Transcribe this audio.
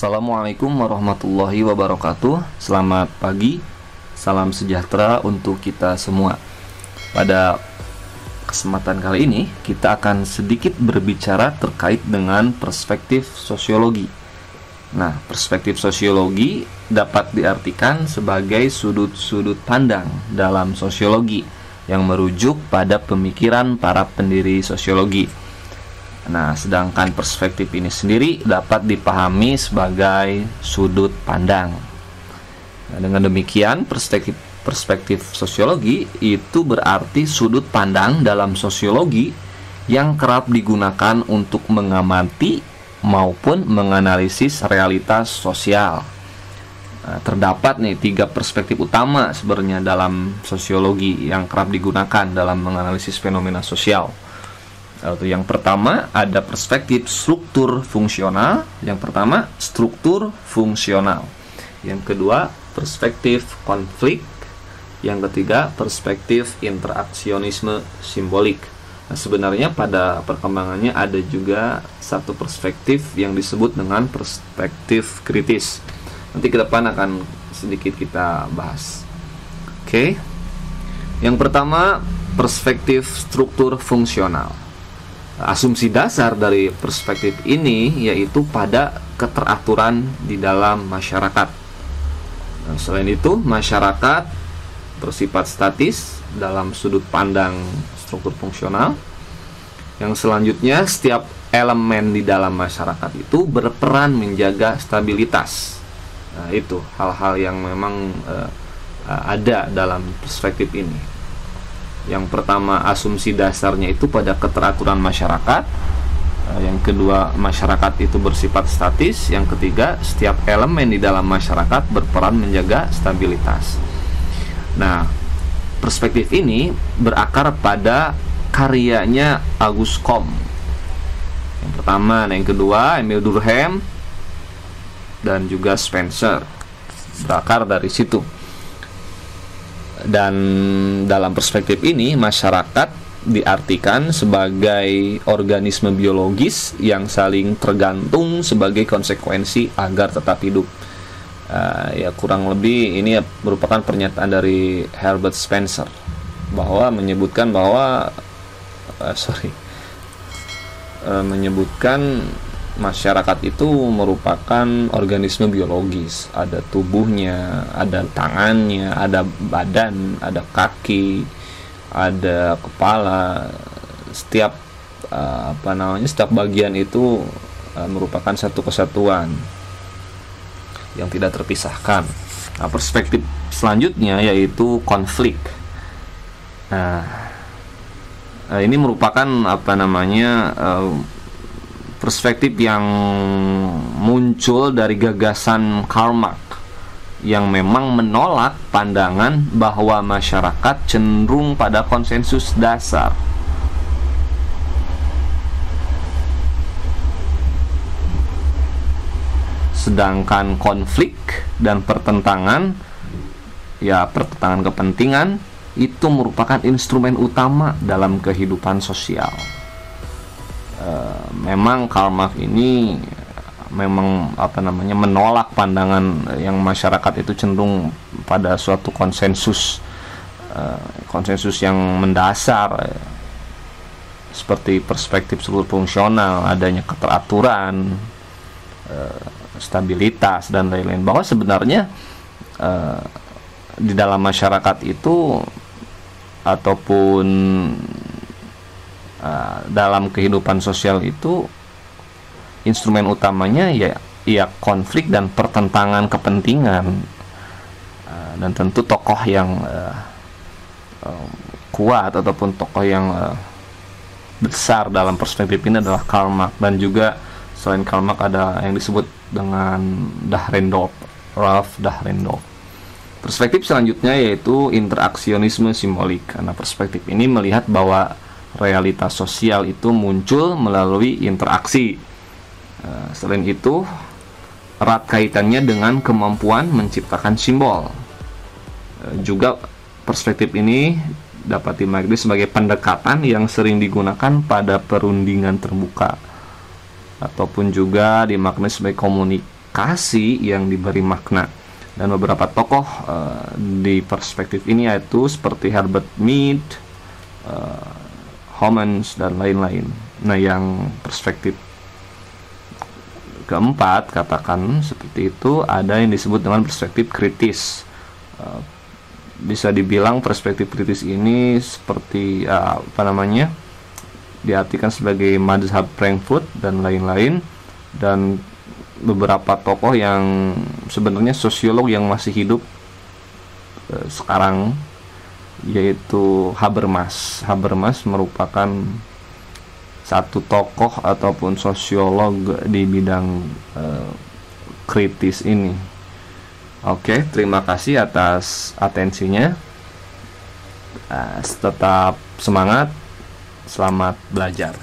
Assalamualaikum warahmatullahi wabarakatuh. Selamat pagi, salam sejahtera untuk kita semua. Pada kesempatan kali ini kita akan sedikit berbicara terkait dengan perspektif sosiologi. Nah, perspektif sosiologi dapat diartikan sebagai sudut-sudut pandang dalam sosiologi yang merujuk pada pemikiran para pendiri sosiologi. Nah, sedangkan perspektif ini sendiri dapat dipahami sebagai sudut pandang. Nah, dengan demikian, perspektif sosiologi itu berarti sudut pandang dalam sosiologi yang kerap digunakan untuk mengamati maupun menganalisis realitas sosial. Nah, terdapat nih 3 perspektif utama sebenarnya dalam sosiologi yang kerap digunakan dalam menganalisis fenomena sosial. Yang pertama ada perspektif struktur fungsional. Yang pertama struktur fungsional. Yang kedua perspektif konflik. Yang ketiga perspektif interaksionisme simbolik. Nah, sebenarnya pada perkembangannya ada juga satu perspektif yang disebut dengan perspektif kritis. Nanti ke depan akan sedikit kita bahas. Oke. Yang pertama perspektif struktur fungsional. Asumsi dasar dari perspektif ini yaitu pada keteraturan di dalam masyarakat. Nah, selain itu, masyarakat bersifat statis dalam sudut pandang struktur fungsional. Yang selanjutnya, setiap elemen di dalam masyarakat itu berperan menjaga stabilitas. Nah, itu hal-hal yang memang ada dalam perspektif ini. Yang pertama, asumsi dasarnya itu pada keteraturan masyarakat. Yang kedua, masyarakat itu bersifat statis. Yang ketiga, setiap elemen di dalam masyarakat berperan menjaga stabilitas. Nah, perspektif ini berakar pada karyanya Auguste Comte. Yang pertama, yang kedua, Emile Durkheim dan juga Spencer. Berakar dari situ. Dan dalam perspektif ini, masyarakat diartikan sebagai organisme biologis yang saling tergantung sebagai konsekuensi agar tetap hidup. Ya kurang lebih ini merupakan pernyataan dari Herbert Spencer bahwa menyebutkan masyarakat itu merupakan organisme biologis. Ada tubuhnya, ada tangannya, ada badan, ada kaki, ada kepala. Setiap setiap bagian itu merupakan satu kesatuan yang tidak terpisahkan. Nah, perspektif selanjutnya yaitu konflik. Nah, ini merupakan perspektif yang muncul dari gagasan Karl Marx yang memang menolak pandangan bahwa masyarakat cenderung pada konsensus dasar. Sedangkan konflik dan pertentangan kepentingan itu merupakan instrumen utama dalam kehidupan sosial. Memang Karl Marx ini menolak pandangan yang masyarakat itu cenderung pada suatu konsensus yang mendasar, seperti perspektif struktur fungsional, adanya keteraturan, stabilitas dan lain-lain, bahwa sebenarnya di dalam masyarakat itu ataupun dalam kehidupan sosial itu instrumen utamanya ya konflik dan pertentangan kepentingan, dan tentu tokoh yang kuat ataupun tokoh yang besar dalam perspektif ini adalah Karl Marx. Dan juga selain Karl Marx ada yang disebut dengan Ralph Dahrendorf. Perspektif selanjutnya yaitu interaksionisme simbolik. Karena perspektif ini melihat bahwa realitas sosial itu muncul melalui interaksi. Selain itu, erat kaitannya dengan kemampuan menciptakan simbol. Juga perspektif ini dapat dimaknai sebagai pendekatan yang sering digunakan pada perundingan terbuka, ataupun juga dimaknai sebagai lokasi yang diberi makna. Dan beberapa tokoh di perspektif ini yaitu seperti Herbert Mead, Homans, dan lain-lain. Nah, yang perspektif keempat, katakan seperti itu, ada yang disebut dengan perspektif kritis. Bisa dibilang perspektif kritis ini seperti diartikan sebagai mazhab Frankfurt dan lain-lain. Dan beberapa tokoh yang sebenarnya sosiolog yang masih hidup sekarang, yaitu Habermas. Habermas merupakan satu tokoh ataupun sosiolog di bidang kritis ini. Oke, terima kasih atas atensinya. Tetap semangat, selamat belajar.